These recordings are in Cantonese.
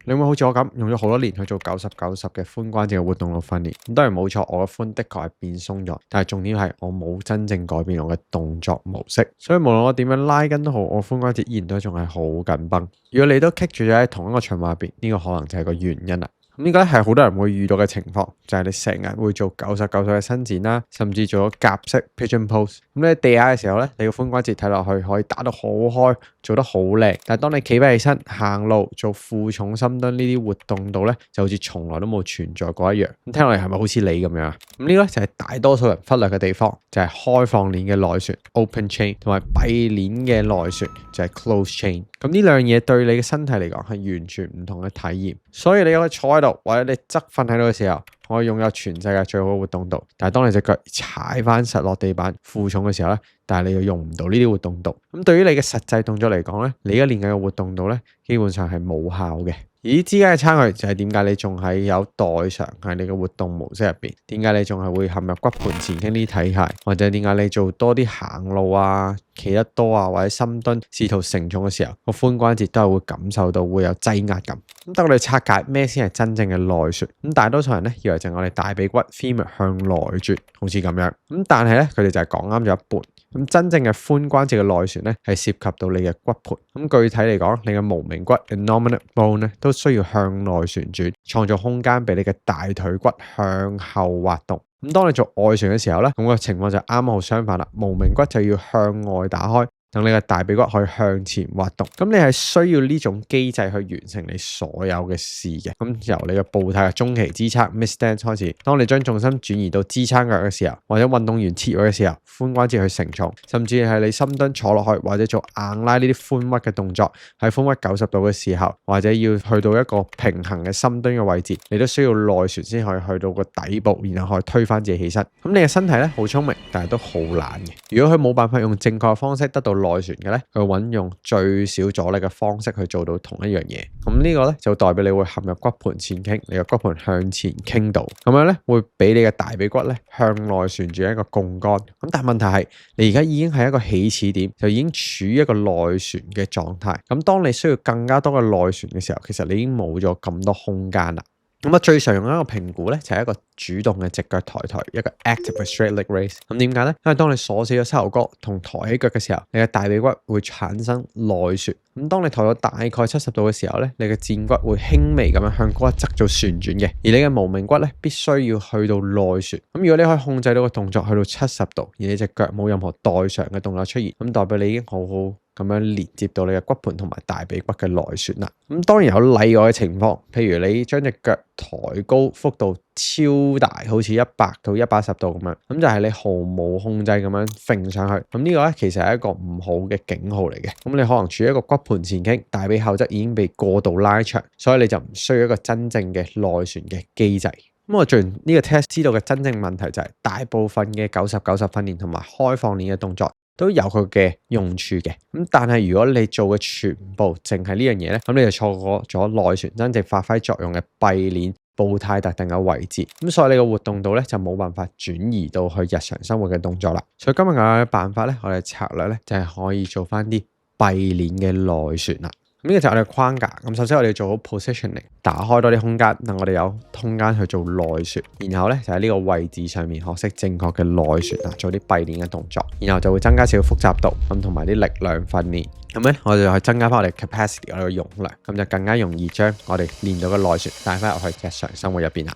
你會唔會好似我咁用咗好多年去做90-90嘅髖關節嘅活動度訓練？咁當然冇錯，我嘅髖的確係變鬆咗，但係重點係我冇真正改變我嘅動作模式，所以無論我點樣拉筋都好，我髖關節依然都仲係好緊繃。如果你都棘住咗喺同一個循環入邊，呢個可能就係個原因啦。咁呢個咧係好多人會遇到嘅情況，就係你成日會做90-90嘅伸展啦，甚至做咗夾式 pigeon pose。咁你喺地下嘅時候咧，你個髖關節睇落去可以打到好開，做得好靚。但係當你企翻起身、行路、做負重深蹲呢啲活動度咧，就好似從來都冇存在過一樣。咁聽落嚟係咪好似你咁樣啊？咁呢個就係大多數人忽略嘅地方，就係開放鏈嘅內旋 open chain 同埋閉鏈嘅內旋就係 close chain。咁呢兩樣嘢對你嘅身體嚟講係完全唔同嘅體驗。所以你可以坐喺度，或者你側瞓喺度嘅時候，可以擁有全世界最好嘅活動度。但係當你隻腳踩翻實落地板負重嘅時候咧，但係你又用唔到呢啲活動度。咁對於你嘅實際動作嚟講咧，你而家練緊嘅活動度咧，基本上係冇效嘅。而之間嘅差距就係點解你仲係有代償喺你嘅活動模式入邊？點解你仲係會陷入骨盆前傾啲體態？或者點解你做多啲行路啊、企得多啊，或者深蹲試圖承重嘅時候，個髖關節都係會感受到會有擠壓感。咁當我哋拆解咩先係真正嘅內旋，咁大多數人咧以為就係我哋大髀骨 femur 向內轉，好似咁樣。咁但係咧佢哋就係講啱咗一半。咁真正嘅髖關節嘅內旋咧，係涉及到你嘅骨盆。咁具體嚟講，你嘅無名骨 innominate bone 咧，都需要向內旋轉，創造空間俾你嘅大腿骨向後滑動。咁當你做外旋嘅時候咧，咁個情況就啱好相反啦。無名骨就要向外打開，等你嘅大髀骨可以向前滑動。咁你係需要呢種機制去完成你所有嘅事嘅。咁由你嘅步態嘅中期支撐 mid stance 開始，當你將重心轉移到支撐腳嘅時候，或者運動員切咗嘅時候，髖關節去承重，甚至係你深蹲坐落去或者做硬拉呢啲髖屈嘅動作，喺髖屈90度嘅時候，或者要去到一個平衡嘅深蹲嘅位置，你都需要內旋先可以去到個底部，然後可以推翻自己起身。咁你嘅身體咧好聰明，但係都好懶嘅。如果佢冇辦法用正確嘅方式得到內旋嘅咧，佢揾用最少阻力嘅方式去做到同一樣嘢。咁呢個咧就代表你會陷入骨盆前傾，你個骨盆向前傾倒，咁樣咧會俾你嘅大髀骨咧向內旋轉一個槓桿。咁但係問題係，你而家已經係一個起始點，就已經處於一個內旋嘅狀態。咁當你需要更加多嘅內旋嘅時候，其實你已經冇咗咁多空間啦。咁最常用一個評估咧，就係一個主動嘅直腳抬腿，一個 active straight leg raise。咁點解咧？因為當你鎖死咗膝頭哥同抬起腳嘅時候，你嘅大髀骨會產生內旋。咁當你抬到大概70度嘅時候咧，你嘅薦骨會輕微咁樣向嗰一側做旋轉嘅，而你嘅無名骨咧必須要去到內旋。咁如果你可以控制到個動作去到70度，而你隻腳冇任何代償嘅動作出現，咁代表你已經好好咁樣連接到你嘅骨盆同埋大髀骨嘅內旋啦。咁當然有例外嘅情況，譬如你將隻腳抬高幅度超大，好似100到180度咁樣，咁就係你毫無控制咁樣揈上去。咁呢個咧其實係一個唔好嘅警號嚟嘅。咁你可能處於一個骨盆前傾，大髀後側已經被過度拉長，所以你就唔需要一個真正嘅內旋嘅機制。咁我做完呢個 test 知道嘅真正問題就係，大部分嘅90-90訓練同埋開放鏈嘅動作都有佢嘅用處嘅。咁但係如果你做嘅全部淨係呢樣嘢咧，咁你就錯過咗內旋真正發揮作用嘅閉鏈步態特定嘅位置。咁所以你嘅活動度咧就冇辦法轉移到去日常生活嘅動作啦。所以今日嘅辦法咧，我哋策略咧就係可以做翻啲閉鏈嘅內旋啦。呢個就係我哋嘅框架。咁首先我哋要做好 positioning， 打開多啲空間，等我哋有空間去做內旋。然後咧就喺呢個位置上面學識正確嘅內旋啊，做啲閉鏈嘅動作。然後就會增加少少複雜度，咁同埋啲力量訓練。咁咧我哋就去增加翻我哋 capacity， 我哋嘅容量，咁就更加容易將我哋練到嘅內旋帶翻入去日常生活入邊啦。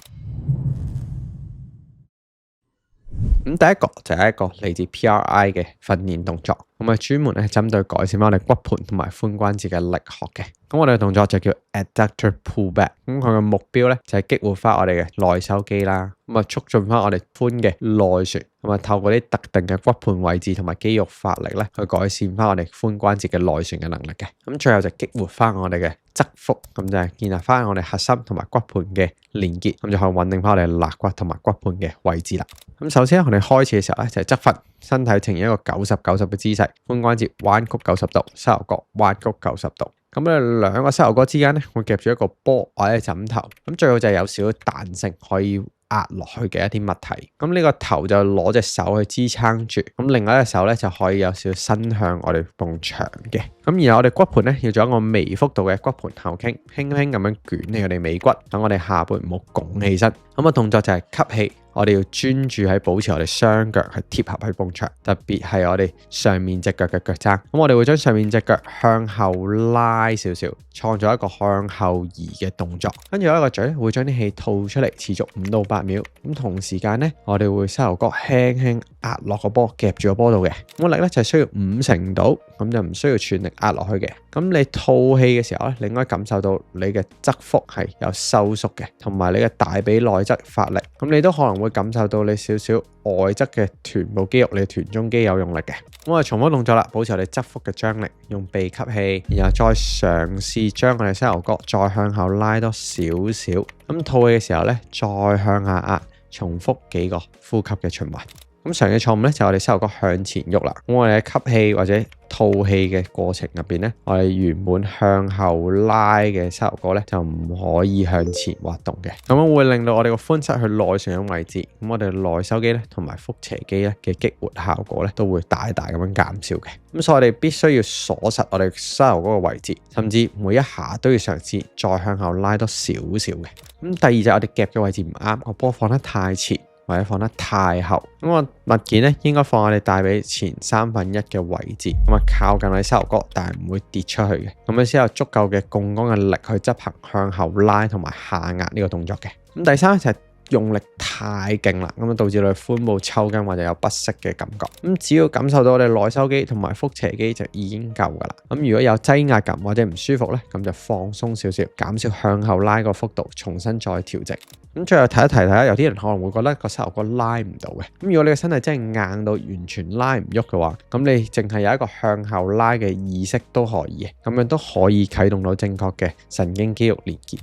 咁第一個就係一個嚟自 PRI 嘅訓練動作，咁啊專門咧針對改善翻我哋骨盆同埋髖關節嘅力學嘅。咁我哋嘅動作就叫 adductor pullback。咁佢嘅目標咧就係激活翻我哋嘅內收肌啦，咁啊促進翻我哋髖嘅內旋，咁啊透過啲特定嘅骨盆位置同埋肌肉發力咧，去改善翻我哋髖關節嘅內旋嘅能力嘅。咁最後就激活翻我哋嘅側腹，咁就係建立翻我哋核心同埋骨盆嘅連結，咁就可以穩定翻我哋肋骨同埋骨盆嘅位置啦。咁首先我哋開始嘅時候咧就係側瞓，身體呈現一個90-90嘅姿勢，髖關節彎曲90度，膝頭角彎曲90度。咁咧兩個膝頭哥之間咧會夾住一個波或者枕頭，咁最好就係有少少彈性，可以壓落去嘅一啲物體。咁呢個頭就攞隻手去支撐住，咁另外一隻手咧就可以有少少伸向我哋埲牆嘅。咁然後我哋骨盤咧要做一個微幅度嘅骨盤後傾，輕輕咁樣捲起我哋尾骨，等我哋下背唔好拱起身。咁個動作就係吸氣。我哋要專注喺保持我哋雙腳係貼合喺埲牆，特別係我哋上面隻腳嘅腳踭。咁我哋會將上面隻腳向後拉少少，創造一個向後移嘅動作。跟住有一個嘴會將啲氣吐出嚟，持續5到8秒。咁同時間呢，我哋會膝頭哥輕輕壓落個波，夾住個波度嘅。咁力呢就係需要50%度，咁就唔需要全力壓落去嘅。咁你吐氣嘅時候咧，你應該感受到你嘅側腹係有收縮嘅，同埋你嘅大髀內側發力。咁你都可能會感受到你少少外側嘅臀部肌肉，你臀中肌有用力嘅。咁我哋重複動作啦，保持我哋側腹嘅張力，用鼻吸氣，然後再嘗試將我哋膝頭哥再向後拉多少少。咁吐氣嘅時候咧，再向下壓，重複幾個呼吸嘅循環。咁常嘅錯誤咧就係我哋膝頭哥向前喐啦。咁我哋喺吸氣或者吐氣嘅過程入邊咧，我哋原本向後拉嘅膝頭哥咧就唔可以向前滑動嘅，咁樣會令到我哋個髖失去內上嘅位置。咁我哋內收肌咧同埋腹斜肌咧嘅激活效果咧都會大大咁樣減少嘅。咁所以我哋必須要鎖實我哋膝頭哥嘅位置，甚至每一下都要嘗試再向後拉多少少嘅。咁第二就係我哋夾嘅位置唔啱，個波放得太前，或者放得太後。咁個物件咧應該放喺你大髀前1/3嘅位置，咁啊靠近你膝頭哥，但係唔會跌出去嘅。咁樣先有足夠嘅槓桿嘅力去執行向後拉同埋下壓呢個動作嘅。咁第三就係用力太勁啦，咁啊導致你髖部抽筋或者有不適嘅感覺。咁只要感受到我哋內收肌同埋腹斜肌就已經夠噶啦。咁如果有擠壓感或者唔舒服咧，咁就放鬆少少，減少向後拉個幅度，重新再調整。咁最後提一提睇下，有啲人可能會覺得個膝頭哥拉唔到嘅。咁如果你個身體真係硬到完全拉唔喐嘅話，咁你淨係有一個向後拉嘅意識都可以嘅，咁樣都可以啟動到正確嘅神經肌肉連結。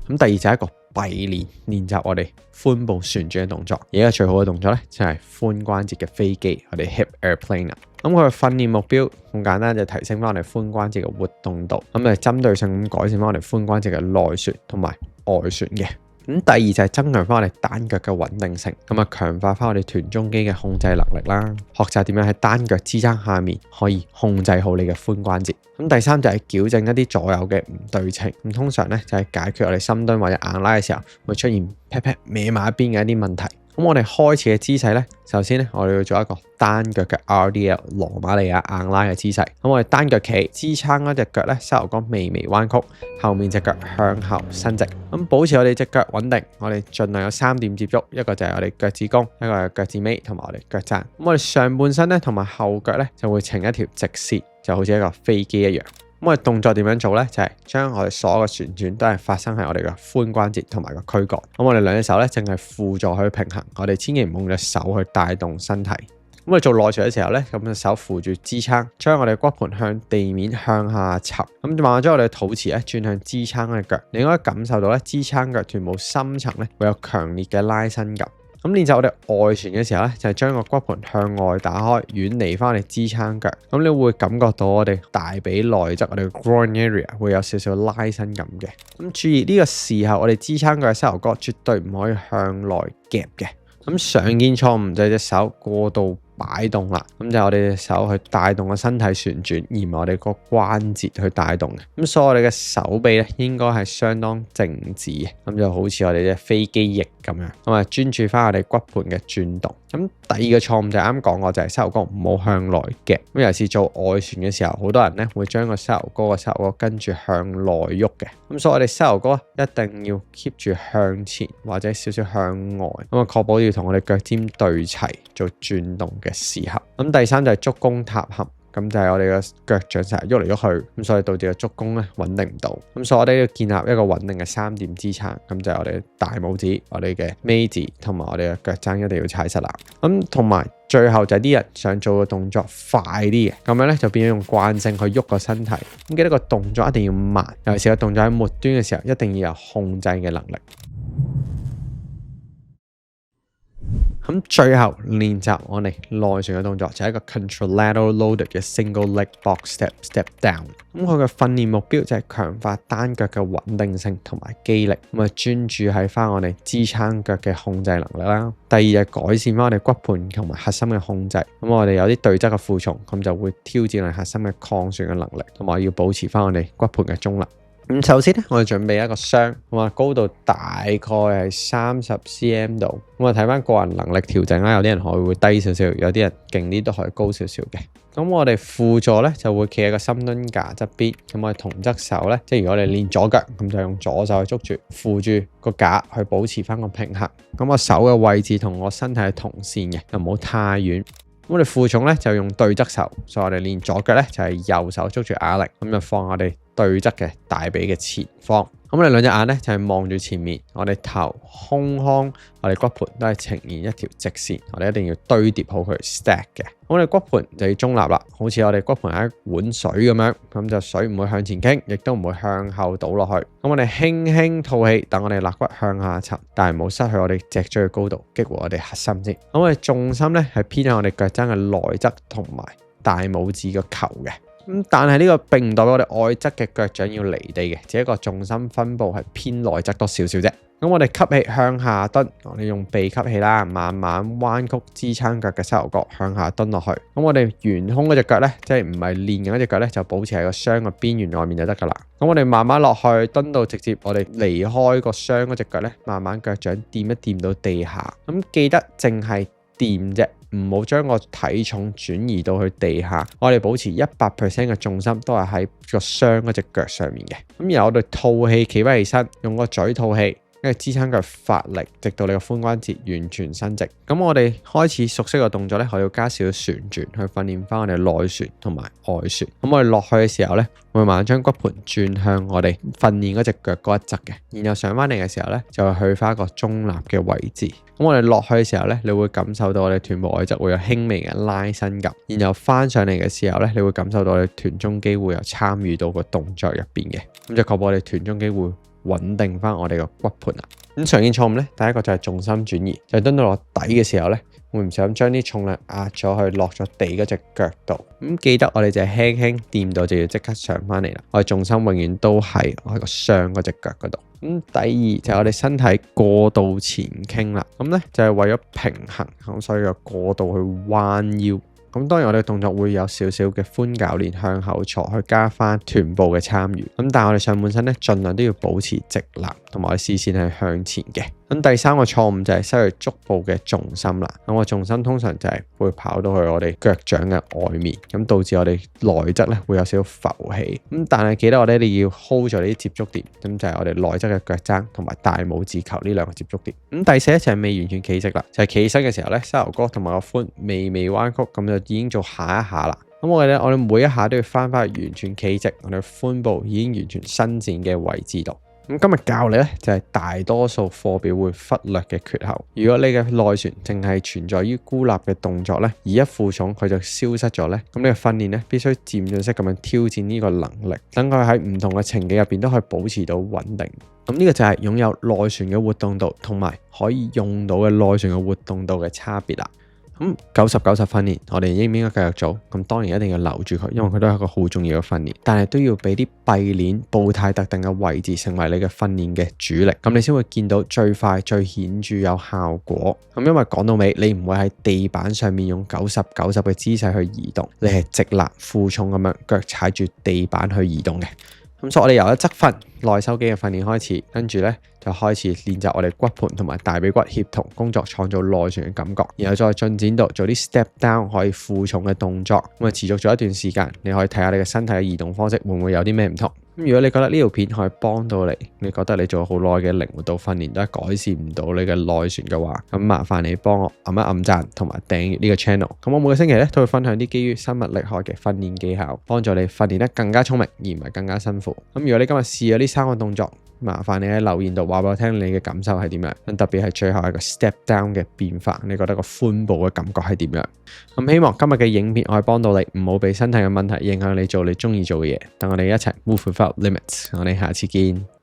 咁第二就係一個閉練，練習我哋髖部旋轉嘅動作。而家最好嘅動作咧，就係髖關節嘅飛機，我哋 hip airplane 啦。咁佢嘅訓練目標好簡單，就提升翻我哋髖關節嘅活動度，咁就針對性咁改善翻我哋髖關節嘅內旋同埋外旋嘅。咁第二就係增強翻我哋單腳嘅穩定性，咁啊強化翻我哋臀中肌嘅控制能力啦，學習點樣喺單腳支撐下面可以控制好你嘅髖關節。咁第三就係矯正一啲左右嘅唔對稱，咁通常咧就係解決我哋深蹲或者硬拉嘅時候會出現劈劈歪埋一邊嘅一啲問題。咁我哋開始嘅姿勢咧，首先咧我哋要做一個單腳嘅 RDL 羅馬尼亞硬拉嘅姿勢。咁我哋單腳企，支撐嗰隻腳咧，膝頭哥微微彎曲，後面隻腳向後伸直。咁保持我哋隻腳穩定，我哋盡量有3點接觸，一個就係我哋腳趾公，一個係腳趾尾，同埋我哋腳踭。咁我哋上半身咧同埋後腳咧就會呈一條直線，就好似一個飛機一樣。咁我哋動作點樣做呢？就係將我哋所有嘅旋轉都係發生喺我哋嘅髖關節同埋個軀幹。咁我哋兩隻手咧淨係輔助去平衡，我哋千祈唔好用隻手去帶動身體。咁我哋做內旋嘅時候咧，咁隻手扶住支撐，將我哋骨盤向地面向下沉，咁慢慢將我哋嘅肚臍咧轉向支撐嘅腳。你應該感受到咧支撐腳臀部深層咧會有強烈嘅拉伸感。咁練習我哋外旋嘅時候咧，就係將個骨盤向外打開，遠離翻我哋支撐腳。咁你會感覺到我哋大髀內側我哋嘅 groin area 會有少少拉伸感嘅。咁注意呢個時候，我哋支撐腳嘅膝頭哥絕對唔可以向內夾嘅。咁常見錯誤就係隻手過度擺動啦，咁就我哋隻手去帶動個身體旋轉，而唔係我哋個關節去帶動嘅。咁所以我哋嘅手臂咧應該係相當靜止嘅，咁就好似我哋隻飛機翼咁樣，咁啊專注翻我哋骨盤嘅轉動。咁第二個錯誤就係啱講過，就係膝頭哥唔好向內夾。咁尤其是做外旋嘅時候，好多人咧會將個膝頭哥跟住向內喐嘅。咁所以我哋膝頭哥一定要 keep 住向前或者少少向外，咁啊確保要同我哋腳尖對齊做轉動嘅時候。咁第三就係足弓塌陷。咁就係我哋嘅腳掌成日喐嚟喐去，咁所以導致個足弓咧穩定唔到。咁所以我哋要建立一個穩定嘅3點支撐。咁就係我哋大拇指、我哋嘅尾指同埋我哋嘅腳踭一定要踩實啦。咁同埋最後就係啲人想做嘅動作快啲嘅，咁樣咧就變咗用慣性去喐個身體。咁記得個動作一定要慢，尤其是個動作喺末端嘅時候，一定要有控制嘅能力。咁最後練習我哋內旋嘅動作就係一個 contralateral loaded 嘅 single leg box step down。咁佢嘅訓練目標就係強化單腳嘅穩定性同埋肌力，咁啊專注喺翻我哋支撐腳嘅控制能力啦。第二就改善翻我哋骨盤同埋核心嘅控制。咁我哋有啲對側嘅負重，咁就會挑戰我哋核心嘅抗旋嘅能力，同埋要保持翻我哋骨盤嘅中立。咁首先咧，我哋準備一個箱，咁啊高度大概係30cm 度。咁啊睇翻個人能力調整啦，有啲人可能會低少少，有啲人勁啲都可以高少少嘅。咁我哋輔助咧就會企喺個深蹲架側邊，咁我哋同側手咧，即係如果你練左腳，咁就用左手去捉住扶住個架去保持翻個平衡。咁我手嘅位置同我身體係同線嘅，又唔好太遠。我哋負重咧就用對側手，所以我哋練左腳咧就係右手捉住啞鈴，咁就放我哋對側嘅大髀嘅前方。咁我哋兩隻眼咧就係望住前面，我哋頭、胸腔、我哋骨盤都係呈現一條直線，我哋一定要堆疊好佢 stack 嘅。我哋骨盤就要中立啦，好似我哋骨盤係一碗水咁樣，咁就水唔會向前傾，亦都唔會向後倒落去。咁我哋輕輕吐氣，等我哋肋骨向下沉，但係唔好失去我哋脊椎嘅高度，激活我哋核心先。咁我哋重心咧係偏向我哋腳踭嘅內側同埋大拇指個球嘅。但係呢個並唔代表我哋外側嘅腳掌要離地嘅，只係一個重心分布係偏內側多少少啫。咁我哋吸氣向下蹲，我哋用鼻吸氣啦，慢慢彎曲支撐腳嘅膝頭角向下蹲落去。咁我哋懸空嗰隻腳咧，即係唔係練緊嗰隻腳咧，就保持喺個箱嘅邊緣外面就得噶啦。咁我哋慢慢落去蹲到直接我哋離開個箱嗰隻腳咧，慢慢腳掌掂一掂到地下。咁記得淨係掂啫，唔好將個體重轉移到去地下。我哋保持100% 嘅重心都係喺個箱嗰隻腳上面嘅。咁然後我哋吐氣企翻起身，用個嘴吐氣，跟住支撐腳發力，直到你個髖關節完全伸直。咁我哋開始熟悉個動作咧，我要加少少旋轉去訓練翻我哋內旋同埋外旋。咁我哋落去嘅時候咧，會慢慢將骨盤轉向我哋訓練嗰隻腳嗰一側嘅，然後上翻嚟嘅時候咧，就會去翻一個中立嘅位置。咁我哋落去嘅時候咧，你會感受到我哋臀部外側會有輕微嘅拉伸感，然後翻上嚟嘅時候咧，你會感受到我哋臀中肌會有參與到個動作入邊嘅，咁就確保我哋臀中肌會穩定翻我哋個骨盤啦。咁常見錯誤咧，第一個就係重心轉移，就係蹲到落底嘅時候咧，會唔小心將啲重量壓咗去落咗地嗰隻腳度。咁記得我哋就係輕輕掂到就要即刻上翻嚟啦。我哋重心永遠都係我喺個箱嗰隻腳嗰度。咁第二就係我哋身體過度前傾啦。咁咧就係為咗平衡，咁所以就過度去彎腰。咁當然我哋動作會有少少嘅寬鉸鏈向後坐，去加翻臀部嘅參與。咁但係我哋上半身咧，盡量都要保持直立，同埋我哋視線係向前嘅。咁第三個錯誤就係失去足部嘅重心啦。咁我重心通常就係會跑到去我哋腳掌嘅外面，咁導致我哋內側咧會有少少浮起。咁但係記得我哋一定要 hold 住呢啲接觸點，咁就係我哋內側嘅腳踭同埋大拇指球呢兩個接觸點。咁第四就係未完全企直啦，就係企起身嘅時候咧，膝頭哥同埋個髖微微彎曲，咁就已經做下一下啦。咁我哋每一下都要翻返去完全企直，我哋髖部已經完全伸展嘅位置度。咁今日教你咧就係大多數課表會忽略嘅缺口。如果你嘅內旋淨係存在於孤立嘅動作咧，而一負重佢就消失咗咧，咁你嘅訓練咧必須漸進式咁樣挑戰呢個能力，等佢喺唔同嘅情景入邊都可以保持到穩定。咁呢個就係擁有內旋嘅活動度同埋可以用到嘅內旋嘅活動度嘅差別啦。咁90-90訓練，我哋應唔應該繼續做？咁當然一定要留住佢，因為佢都係一個好重要嘅訓練。但係都要俾啲閉鏈、步態特定嘅位置成為你嘅訓練嘅主力，咁你先會見到最快、最顯著有效果。咁因為講到尾，你唔會喺地板上面用90-90嘅姿勢去移動，你係直立負重咁樣腳踩住地板去移動嘅。咁所以我哋由一側訓內收肌嘅訓練開始，跟住咧就開始練習我哋骨盤同埋大髀骨協同工作，創造內旋嘅感覺，然後再進展到做啲 step down 可以負重嘅動作。咁啊持續咗一段時間，你可以睇下你嘅身體嘅移動方式會唔會有啲咩唔同。咁如果你覺得呢條片可以幫到你，你覺得你做好耐嘅靈活度訓練都係改善唔到你嘅內旋嘅話，咁麻煩你幫我按一按讚同埋訂閱呢個 channel。咁我每個星期咧都會分享啲基於生物力學嘅訓練技巧，幫助你訓練得更加聰明，而唔係更加辛苦。咁如果你今日試咗呢3個動作，麻煩你喺留言度話俾我聽你嘅感受係點樣，特別係最後一個 step down 嘅變化，你覺得個髖部嘅感覺係點樣？咁希望今日嘅影片可以幫到你，唔好俾身體嘅問題影響你做你中意做嘅嘢。等我哋一齊 move without limits，我哋下次見。